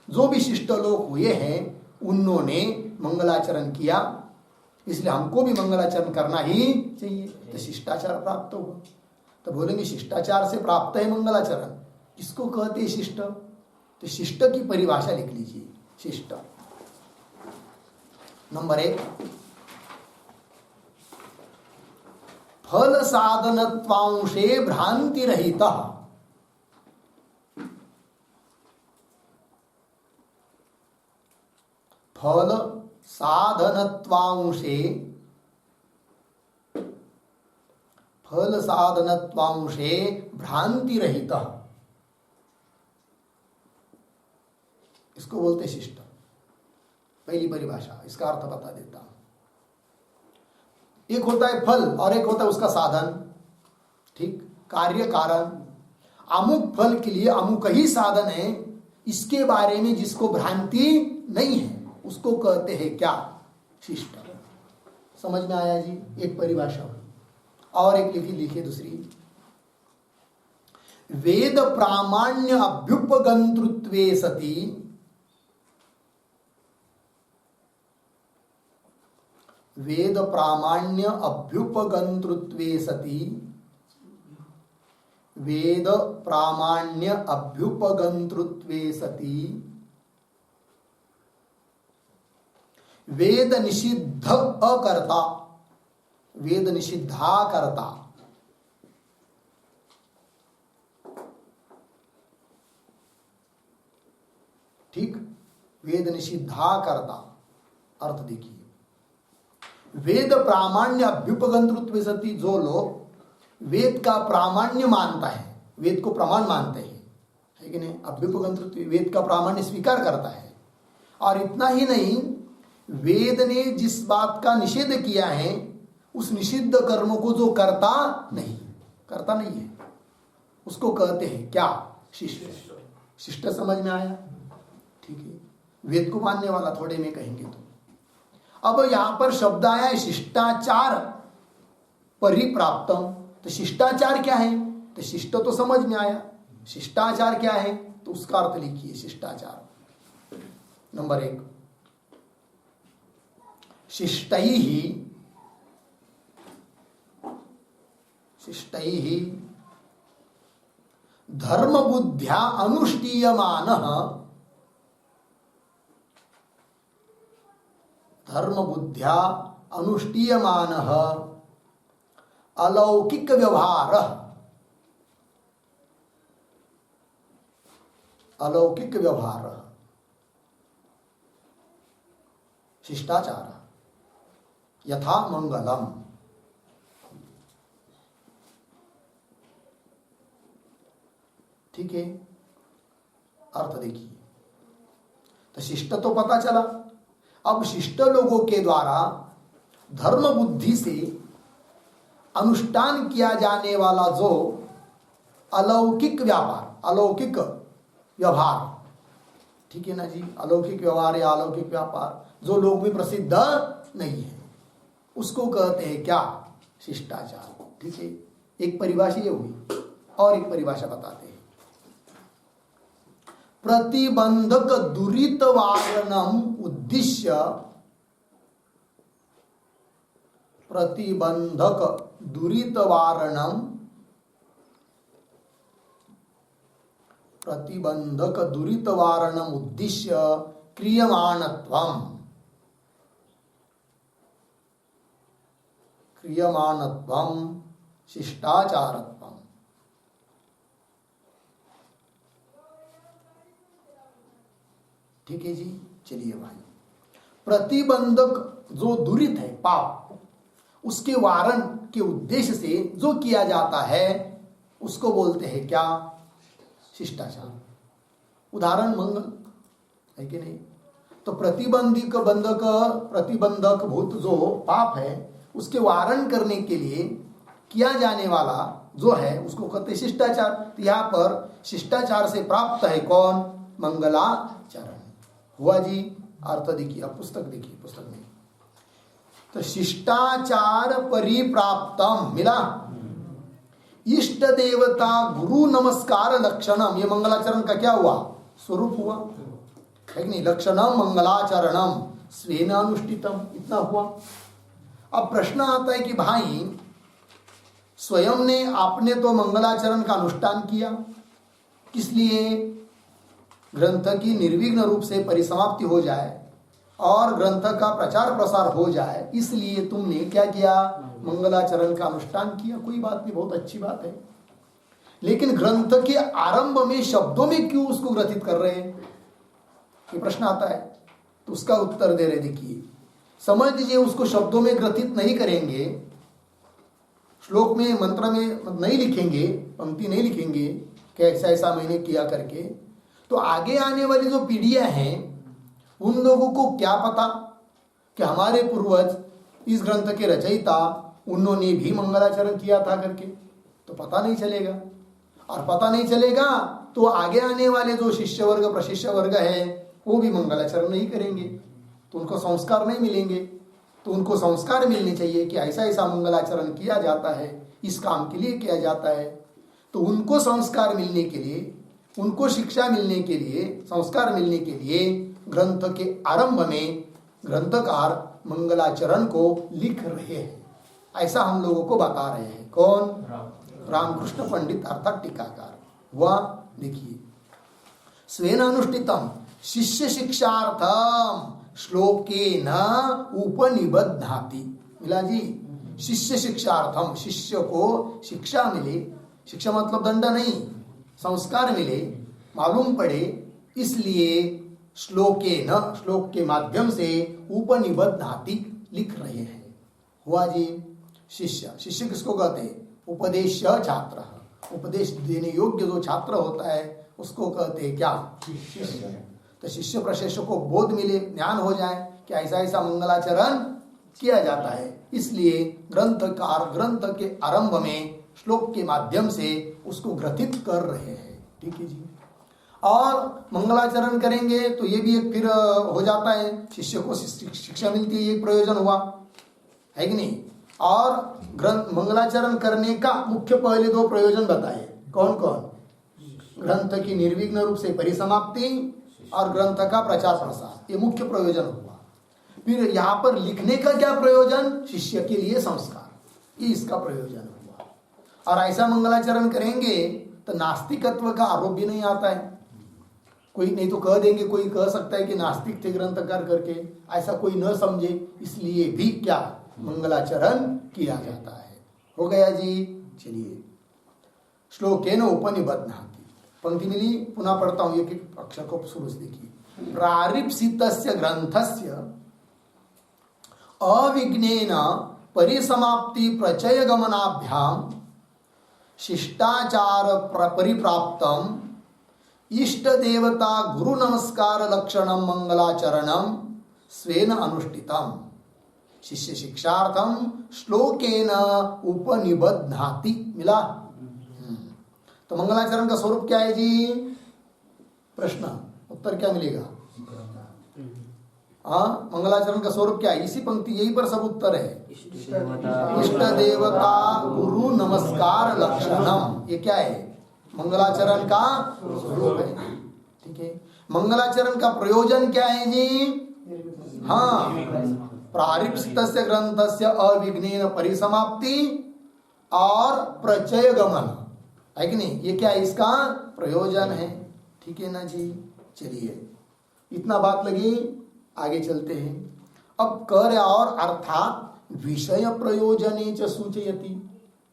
जो भी शिष्ट लोग हुए हैं उन्होंने मंगलाचरण किया, इसलिए हमको भी मंगलाचरण करना ही चाहिए, तो शिष्टाचार प्राप्त होगा। तो बोलेंगे शिष्टाचार से प्राप्त है मंगलाचरण, किसको कहते हैं शिष्ट? तो शिष्ट की परिभाषा लिख लीजिए। शिष्ट नंबर 1, फल साधनत्वांशे भ्रांति रहिता, फल साधनत्वांशे, फल साधनत्वांशे भ्रांति रहिता, इसको बोलते शिष्ट। पहली परिभाषा, इसका अर्थ बता देता हूं। एक होता है फल और एक होता है उसका साधन। ठीक, कार्य कारण। अमुक फल के लिए अमुक ही साधन है, इसके बारे में जिसको भ्रांति नहीं है उसको कहते हैं क्या? शिष्ट। समझ में आया जी? एक परिभाषा। और एक लिखिए दूसरी, वेद प्रामाण्य अभ्युपगंतृत्वे सति वेद प्रामाण्य अभ्युपगंतृत्वे सति, वेद प्रामाण्य अभ्युपगंतृत्वे सति वेद निषिद्ध अकर्ता, वेद निषिद्धा कर्ता, ठीक, वेद निषिद्धा कर्ता अर्थ देखिए। वेद प्रामाण्य अभ्युपगंतृत्व सति, जो लोग वेद का प्रामाण्य मानता है, वेद को प्रमाण मानते हैं, है कि नहीं, अभ्युपगंतृत्व वेद का प्रामाण्य स्वीकार करता है। और इतना ही नहीं, वेद ने जिस बात का निषेध किया है उस निषिद्ध कर्म को जो करता नहीं है, उसको कहते हैं क्या? शिष्ट। शिष्ट समझ में आया? ठीक है, वेद को मानने वाला थोड़े में कहेंगे तो। अब यहां पर शब्द आया है शिष्टाचार परिप्राप्तम, तो शिष्टाचार क्या है? तो शिष्ट तो समझ में आया, शिष्टाचार क्या है? तो उसका अर्थ लिखिए। शिष्टाचार नंबर 1, शिष्टैः धर्म बुद्ध्या अनुष्ठीयमानः, धर्म बुद्ध्या अनुष्ठीयमानः अलौकिक व्यवहारः, अलौकिक व्यवहारः शिष्टाचार यथा मंगलम। ठीक है, अर्थ देखिए। तो शिष्ट तो पता चला। अब शिष्ट लोगों के द्वारा धर्म बुद्धि से अनुष्ठान किया जाने वाला जो अलौकिक व्यापार, अलौकिक व्यवहार, ठीक है ना जी, अलौकिक व्यवहार या अलौकिक व्यापार जो लोग में प्रसिद्ध नहीं है, उसको कहते हैं क्या? शिष्टाचार। ठीक है, एक परिभाषा ये हुई, और एक परिभाषा बताते हैं। प्रतिबंधक दुरित वारणम उद्देश्य, प्रतिबंधक दुरित वारणम, प्रतिबंधक दुरित वारणम उद्देश्य क्रियमाणत्वम, क्रियमाणत्वम शिष्टाचारत्वम। ठीक है जी, चलिए भाई। प्रतिबंधक जो दुरित है पाप, उसके वारण के उद्देश्य से जो किया जाता है उसको बोलते हैं क्या? शिष्टाचार। उदाहरण मंगल, है कि नहीं? तो प्रतिबंधक बंधक, प्रतिबंधक भूत जो पाप है उसके वारण करने के लिए किया जाने वाला जो है उसको कहते हैं शिष्टाचार। तो यहाँ पर शिष्टाचार से प्राप्त है कौन? मंगलाचरण। हुआ जी, अर्थ देखिए। अब पुस्तक देखिए, पुस्तक में तो शिष्टाचार परिप्राप्तम मिला, इष्ट देवता गुरु नमस्कार लक्षणम, ये मंगलाचरण का क्या हुआ? स्वरूप हुआ, है कि नहीं? लक्षणम मंगलाचरणम स्वेन अनुष्ठितम, इतना हुआ। अब प्रश्न आता है कि भाई स्वयं ने, आपने तो मंगलाचरण का अनुष्ठान किया, किस लिए? ग्रंथ की निर्विघ्न रूप से परिसमाप्ति हो जाए और ग्रंथ का प्रचार प्रसार हो जाए, इसलिए तुमने क्या किया? मंगलाचरण का अनुष्ठान किया। कोई बात नहीं, बहुत अच्छी बात है। लेकिन ग्रंथ के आरंभ में शब्दों में क्यों उसको ग्रथित कर रहे हैं? ये प्रश्न आता है, तो उसका उत्तर दे रहे। देखिए, समझ लीजिए उसको शब्दों में ग्रथित नहीं करेंगे, श्लोक में मंत्र में नहीं लिखेंगे, पंक्ति नहीं लिखेंगे कि ऐसा ऐसा मैंने किया करके, तो आगे आने वाली जो पीढ़ियां हैं उन लोगों को क्या पता कि हमारे पूर्वज इस ग्रंथ के रचयिता उन्होंने भी मंगलाचरण किया था करके? तो पता नहीं चलेगा। और पता नहीं चलेगा तो आगे आने वाले जो शिष्य वर्ग प्रशिष्य वर्ग है वो भी मंगलाचरण नहीं करेंगे, तो उनको संस्कार नहीं मिलेंगे। तो उनको संस्कार मिलने चाहिए कि ऐसा ऐसा मंगलाचरण किया जाता है, इस काम के लिए किया जाता है। तो उनको संस्कार मिलने के लिए, उनको शिक्षा मिलने के लिए, संस्कार मिलने के लिए ग्रंथ के आरंभ में ग्रंथकार मंगलाचरण को लिख रहे हैं, ऐसा हम लोगों को बता रहे हैं। कौन? रामकृष्ण पंडित अर्थात टीकाकार। वह देखिए, स्वेन अनुष्ठितम शिष्य शिक्षार्थम श्लोके न उपनिबध्नाति। मिला जी, शिष्य शिक्षार्थम, शिष्य को शिक्षा मिले, शिक्षा मतलब दंड नहीं, संस्कार मिले, मालूम पड़े, इसलिए श्लोके न, श्लोक के माध्यम से उपनिबध्नाति लिख रहे हैं। हुआ जी शिष्य। शिष्य किसको कहते हैं? उपदेश छात्र। उपदेश देने योग्य जो छात्र होता है उसको कहते हैं क्या? शिष्य। तो शिष्य प्रशिष्य को बोध मिले, ज्ञान हो जाए कि ऐसा ऐसा मंगलाचरण किया जाता है, इसलिए ग्रंथकार ग्रंथ के आरंभ में श्लोक के माध्यम से उसको ग्रथित कर रहे हैं। ठीक है जी। और मंगलाचरण करेंगे तो ये भी एक फिर हो जाता है, शिष्य को शिक्षा मिलती है, ये प्रयोजन हुआ है कि नहीं। और ग्रंथ मंगलाचरण करने का मुख्य पहले दो प्रयोजन बताए, कौन कौन? ग्रंथ की निर्विघ्न रूप से परिसमाप्ति और ग्रंथ का प्रचार प्रसार, ये मुख्य प्रयोजन हुआ। फिर यहाँ पर लिखने का क्या प्रयोजन? शिष्य के लिए संस्कार, ये इसका प्रयोजन हुआ। और ऐसा मंगलाचरण करेंगे तो नास्तिकत्व का आरोप भी नहीं आता है। कोई नहीं तो कह देंगे, कोई कह सकता है कि नास्तिक थे ग्रंथकार करके, ऐसा कोई न समझे, इसलिए भी क्या मंगलाचरण किया जाता है। हो गया जी। चलिए, श्लोकेन उपनिबध्नाति, पंक्ति मिली, पुनः पढ़ता हूं एक एक अक्षर को शुरू से देखिए। प्रारिप्सितस्य ग्रंथस्य अविघ्नेन परिसमाप्ति प्रचय गमनाभ्याम शिष्टाचार परिप्राप्तम इष्ट देवता गुरु नमस्कार लक्षणम मंगलाचरणम स्वेन अनुष्ठितम शिष्य शिक्षार्थम श्लोकेन उपनिबध्नाति। मिला? तो मंगलाचरण का स्वरूप क्या है जी? प्रश्न उत्तर क्या मिलेगा? हाँ, मंगलाचरण का स्वरूप क्या है? इसी पंक्ति, यही पर सब उत्तर है। इष्ट देवता गुरु नमस्कार लक्षणम, ये क्या है? मंगलाचरण का स्वरूप है। ठीक है। मंगलाचरण का प्रयोजन क्या है जी? हाँ, प्रारिप्सितस्य ग्रंथस्य अविघ्नेन परिसमाप्ति और प्रचय गमन, है कि नहीं? ये क्या है? इसका प्रयोजन है। ठीक है ना जी। चलिए, इतना बात लगी, आगे चलते हैं। अब कर और अर्थात विषय प्रयोजने च सूचयति।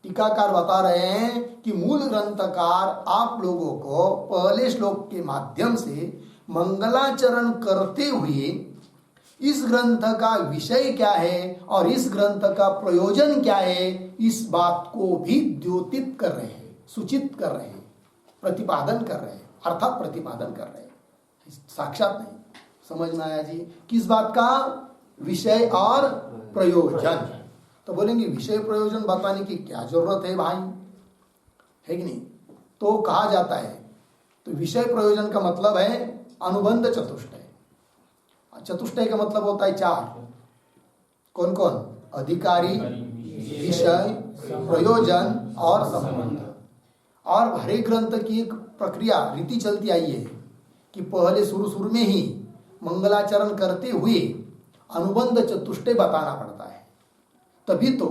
टीकाकार बता रहे हैं कि मूल ग्रंथकार आप लोगों को पहले श्लोक के माध्यम से मंगलाचरण करते हुए इस ग्रंथ का विषय क्या है और इस ग्रंथ का प्रयोजन क्या है, इस बात को भी द्योतित कर रहे हैं, सूचित कर रहे हैं, प्रतिपादन कर रहे हैं, अर्थात प्रतिपादन कर रहे हैं, साक्षात नहीं। समझ में आया जी? किस बात का? विषय और प्रयोजन। तो बोलेंगे विषय प्रयोजन बताने की क्या जरूरत है भाई, है कि नहीं? तो कहा जाता है, तो विषय प्रयोजन का मतलब है अनुबंध चतुष्टय। चतुष्टय का मतलब होता है चार। कौन कौन? अधिकारी, विषय, प्रयोजन और संबंध। और हर एक ग्रंथ की एक प्रक्रिया, रीति चलती आई है कि पहले शुरू में ही मंगलाचरण करते हुए अनुबंध चतुष्टय बताना पड़ता है, तभी तो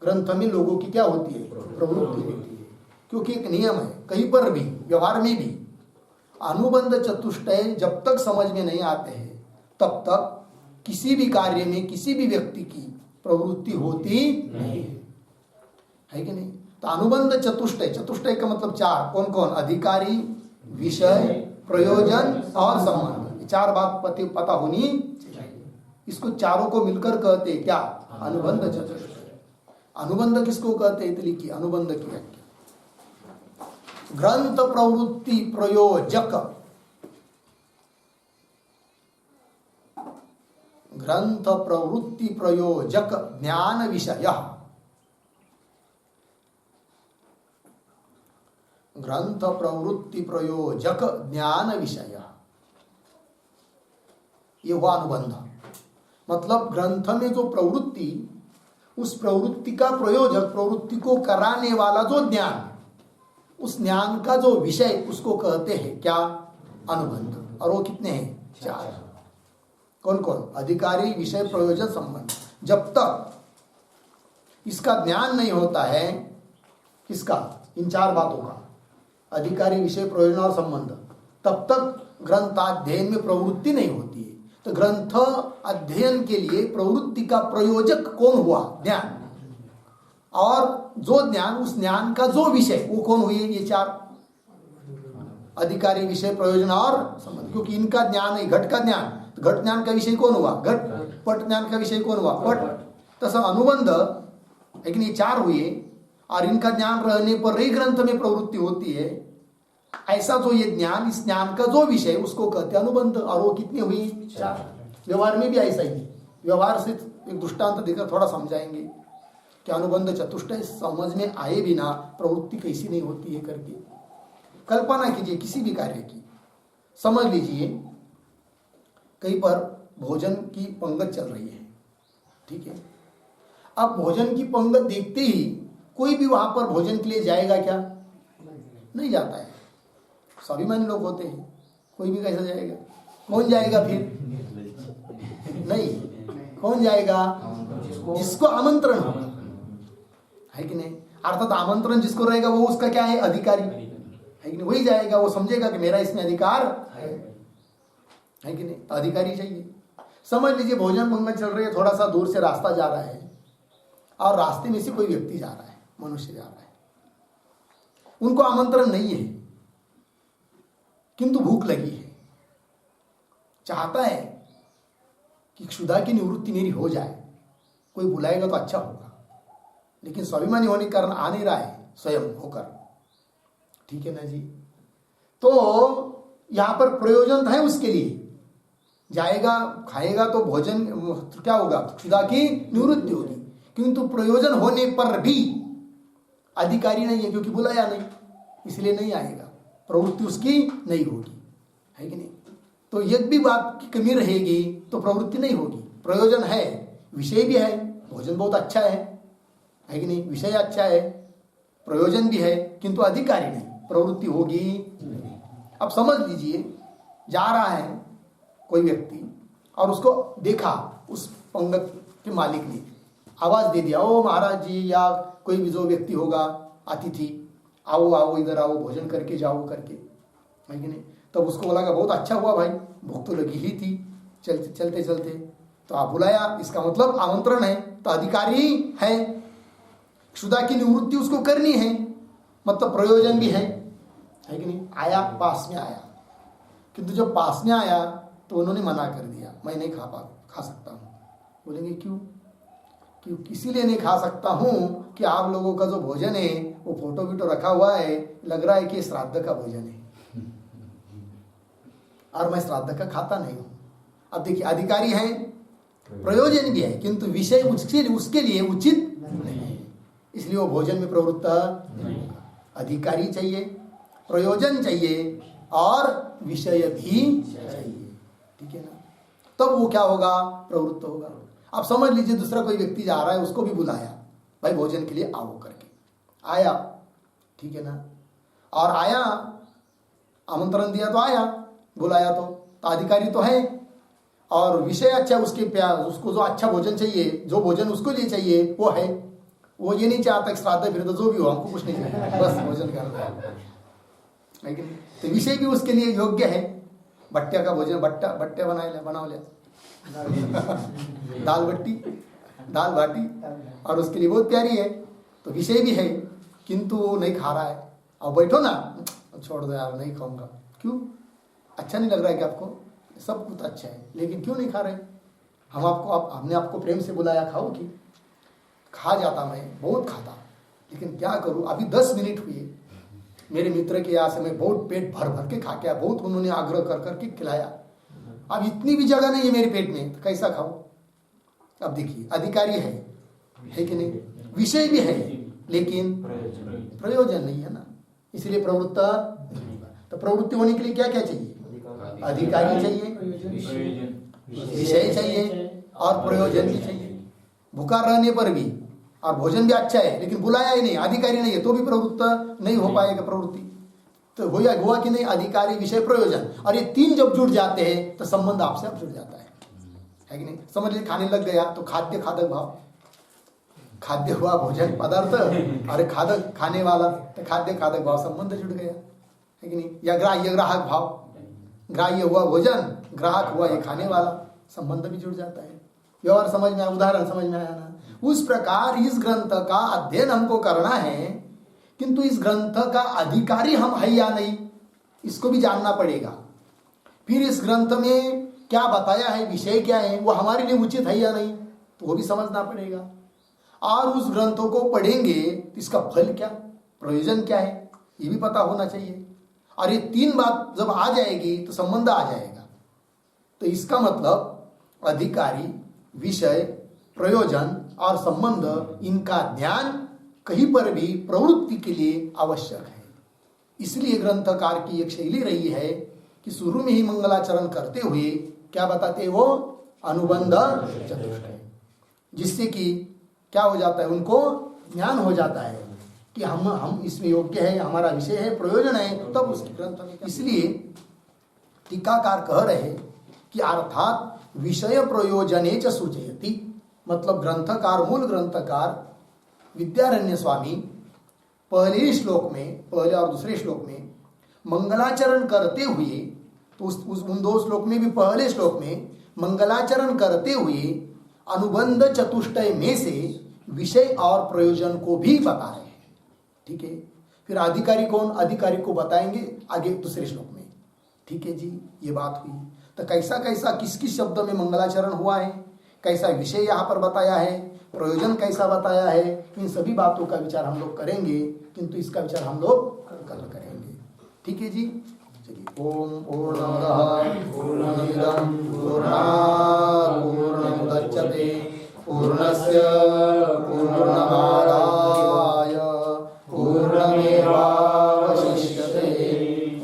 ग्रंथ में लोगों की क्या होती है? प्रवृत्ति होती है। क्योंकि एक नियम है, कहीं पर भी व्यवहार में भी अनुबंध चतुष्टय जब तक समझ में नहीं आते हैं तब तक किसी भी कार्य में किसी भी व्यक्ति की प्रवृत्ति होती नहीं है कि नहीं? तो अनुबंध चतुष्टय, चतुष्टय का मतलब चार। कौन कौन? अधिकारी, विषय, प्रयोजन और संबंध। चार बात पता होनी चाहिए। इसको चारों को मिलकर कहते क्या? अनुबंध चतुष्टय। अनुबंध किसको कहते हैं? तो लिखिए अनुबंध की व्याख्या। ग्रंथ प्रवृत्ति प्रयोजक, ग्रंथ प्रवृत्ति प्रयोजक ज्ञान विषय, ग्रंथ प्रवृत्ति प्रयोजक ज्ञान विषय, ये हुआ अनुबंध। मतलब ग्रंथ में जो प्रवृत्ति, उस प्रवृत्ति का प्रयोजक, प्रवृत्ति को कराने वाला जो ज्ञान, उस ज्ञान का जो विषय, उसको कहते हैं क्या? अनुबंध। और वो कितने हैं? चार। कौन कौन? अधिकारी, विषय, प्रयोजन, संबंध। जब तक इसका ज्ञान नहीं होता है, किसका? इन चार बातों का, अधिकारी, विषय, प्रयोजन और संबंध, तब तक ग्रंथाध्ययन में प्रवृत्ति नहीं होती है। तो ग्रंथ अध्ययन के लिए प्रवृत्ति का प्रयोजक कौन हुआ? ज्ञान। और जो ज्ञान, उस ज्ञान का जो विषय, वो कौन हुए? ये चार, अधिकारी, विषय, प्रयोजन और संबंध। क्योंकि इनका ज्ञान है, घट का ज्ञान, तो घट ज्ञान का विषय कौन हुआ? घट। पट ज्ञान का विषय कौन हुआ? पट। तथा अनुबंध, लेकिन ये चार हुए, और इनका ज्ञान रहने पर ही ग्रंथ में प्रवृत्ति होती है। ऐसा जो ये ज्ञान, इस ज्ञान का जो विषय, उसको कहते हैं अनुबंध। और वो कितने हुई? चार। व्यवहार में भी ऐसा ही। व्यवहार से एक दृष्टांत देकर थोड़ा समझाएंगे कि अनुबंध चतुष्टय समझ में आए बिना प्रवृत्ति कैसी नहीं होती है करके। कल्पना कीजिए किसी भी कार्य की, समझ लीजिए कहीं पर भोजन की पंगत चल रही है, ठीक है। अब भोजन की पंगत देखते ही कोई भी वहां पर भोजन के लिए जाएगा क्या? नहीं जाता है। स्वाभिमानी लोग होते हैं, कोई भी कैसा जाएगा? कौन जाएगा फिर? नहीं, कौन जाएगा? जिसको आमंत्रण होगा, है कि नहीं? अर्थात आमंत्रण जिसको रहेगा वो उसका क्या है? अधिकारी, है कि नहीं? वही जाएगा, वो समझेगा कि मेरा इसमें अधिकार है कि नहीं? अधिकारी चाहिए। समझ लीजिए भोजन पंगत चल रही है, थोड़ा सा दूर से रास्ता जा रहा है और रास्ते में से कोई व्यक्ति जा रहा है, मनुष्य जा रहा है, उनको आमंत्रण नहीं है, किंतु भूख लगी है, चाहता है कि क्षुधा की निवृत्ति मेरी हो जाए, कोई बुलाएगा तो अच्छा होगा, लेकिन स्वाभिमानी होने के कारण आ नहीं रहा है स्वयं होकर, ठीक है ना जी। तो यहां पर प्रयोजन है उसके लिए, जाएगा खाएगा तो भोजन क्या होगा? क्षुधा की निवृत्ति होगी, किंतु प्रयोजन होने पर भी अधिकारी नहीं है, क्योंकि बुलाया नहीं, इसलिए नहीं आएगा, प्रवृत्ति उसकी नहीं होगी, है कि नहीं। तो यदि भी बात की कमी रहेगी तो प्रवृत्ति नहीं होगी। प्रयोजन है, विषय भी है, भोजन बहुत अच्छा है कि नहीं, विषय अच्छा है, प्रयोजन भी है, किंतु अधिकारी नहीं, प्रवृत्ति होगी नहीं। अब समझ लीजिए जा रहा है कोई व्यक्ति और उसको देखा, उस पंगत के मालिक ने आवाज दे दिया, ओ महाराज जी, या कोई भी जो व्यक्ति होगा अतिथि, आओ आओ इधर आओ, भोजन करके जाओ करके, है कि नहीं। तब उसको बोला बहुत अच्छा हुआ भाई, भूख तो लगी ही थी, चलते चलते चलते तो आप बुलाया, इसका मतलब आमंत्रण है, तो अधिकारी है, क्षुधा की निवृत्ति उसको करनी है, मतलब प्रयोजन भी है कि नहीं। आया, पास में आया, किंतु जब पास में आया तो उन्होंने मना कर दिया, मैं नहीं खा सकता हूँ। बोलेंगे क्यों? क्योंकि इसीलिए नहीं खा सकता हूँ कि आप लोगों का जो भोजन है वो फोटो वीटो रखा हुआ है, लग रहा है कि श्राद्ध का भोजन है और मैं श्राद्ध का खाता नहीं हूँ। अब देखिए अधिकारी है, प्रयोजन भी है, किंतु विषय उसके लिए उचित नहीं है, इसलिए वो भोजन में प्रवृत्त नहीं होगा। अधिकारी चाहिए, प्रयोजन चाहिए और विषय भी चाहिए, ठीक है ना। तब वो क्या होगा? प्रवृत्त होगा। आप समझ लीजिए दूसरा कोई व्यक्ति जा रहा है, उसको भी बुलाया, भाई भोजन के लिए आओ करके, आया, ठीक है ना, और आया, आमंत्रण दिया तो आया, बुलाया तो अधिकारी तो है, और विषय अच्छा उसके प्यार, उसको जो अच्छा भोजन चाहिए, जो भोजन उसको लिए चाहिए वो है, वो ये नहीं चाहता कि श्राद्ध फिर तो जो भी हो हमको कुछ नहीं चाहिए, बस भोजन करना है कि नहीं। तो विषय भी उसके लिए योग्य है, बट्टे का भोजन, बट्टे बनाओ ले दाल बट्टी, दाल बाटी, और उसके लिए बहुत प्यारी है, तो विषय भी है, किंतु वो नहीं खा रहा है। अब बैठो ना, छोड़ दो यार, नहीं खाऊंगा। क्यों? अच्छा नहीं लग रहा है कि आपको? सब कुछ अच्छा है, लेकिन क्यों नहीं खा रहे? हमने आपको प्रेम से बुलाया, खाओ कि? खा जाता, मैं बहुत खाता, लेकिन क्या करूं, अभी 10 मिनट हुए, मेरे मित्र के यहाँ से मैं बहुत पेट भर भर के खा के, बहुत उन्होंने आग्रह कर करके खिलाया, अब इतनी भी जगह नहीं है मेरे पेट में, तो कैसा खाऊं? अब देखिए अधिकारी है कि नहीं, विषय भी है, लेकिन प्रयोजन नहीं है ना, इसलिए प्रवृत्त नहीं होगा। तो प्रवृत्ति होने के लिए क्या क्या चाहिए? अधिकारी चाहिए, विषय चाहिए और प्रयोजन भी चाहिए। भूखा रहने पर भी, और भोजन भी अच्छा है, लेकिन बुलाया ही नहीं, अधिकारी नहीं है, तो भी प्रवृत्त नहीं हो पाएगा प्रवृत्ति। तो हुआ कि नहीं, अधिकारी, विषय, प्रयोजन, और ये तीन जब जुड़ जाते हैं तो संबंध आपसे आप जुड़ जाता है। है कि नहीं? समझ लीजिए खाने लग गया तो खाद्य खादक भाव, खाद्य हुआ भोजन पदार्थ, अरे खादक खाने वाला, तो खाद्य खादक भाव संबंध जुड़ गया, है कि नहीं? या ग्राह्य ग्राहक भाव, ग्राह्य हुआ भोजन, ग्राहक हुआ ये खाने वाला, संबंध भी जुड़ जाता है। व्यवहार समझ में आया, उदाहरण समझ में आया ना? उस प्रकार इस ग्रंथ का अध्ययन हमको करना है, किंतु इस ग्रंथ का अधिकारी हम है या नहीं, इसको भी जानना पड़ेगा। फिर इस ग्रंथ में क्या बताया है, विषय क्या है, वो हमारे लिए उचित है या नहीं, तो वो भी समझना पड़ेगा। और उस ग्रंथों को पढ़ेंगे तो इसका फल क्या, प्रयोजन क्या है, ये भी पता होना चाहिए। और ये तीन बात जब आ जाएगी तो संबंध आ जाएगा। तो इसका मतलब अधिकारी, विषय, प्रयोजन और संबंध, इनका ज्ञान कहीं पर भी प्रवृत्ति के लिए आवश्यक है। इसलिए ग्रंथकार की एक शैली रही है कि शुरू में ही मंगलाचरण करते हुए क्या बताते, वो अनुबंध चतुष्टय, जिससे कि क्या हो जाता है, उनको ज्ञान हो जाता है कि हम इसमें योग्य है, हमारा विषय है, प्रयोजन है, तब उसके ग्रंथ में। इसलिए टीकाकार कह रहे कि अर्थात विषय प्रयोजने च सूचयति, मतलब ग्रंथकार, मूल ग्रंथकार विद्यारण्य स्वामी पहले श्लोक में, पहले और दूसरे श्लोक में मंगलाचरण करते हुए, तो उन दो श्लोक में भी, पहले श्लोक में मंगलाचरण करते हुए अनुबंध चतुष्टय में से विषय और प्रयोजन को भी बता रहे हैं। ठीक है, फिर अधिकारी कौन, अधिकारी को बताएंगे आगे दूसरे श्लोक में। ठीक है जी, ये बात हुई। तो कैसा कैसा किस किस शब्द में मंगलाचरण हुआ है, कैसा विषय यहाँ पर बताया है, प्रयोजन कैसा बताया है, इन सभी बातों का विचार हम लोग करेंगे, किंतु इसका विचार हम लोग कल करेंगे। ठीक है जी, चलिए। ओम पूर्णमदः पूर्णमिदं पूर्णात् पूर्णमुदच्यते पूर्णस्य पूर्णमादाय पूर्णमेवावशिष्यते।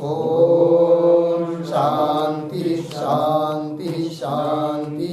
ओम शांति शांति शांति।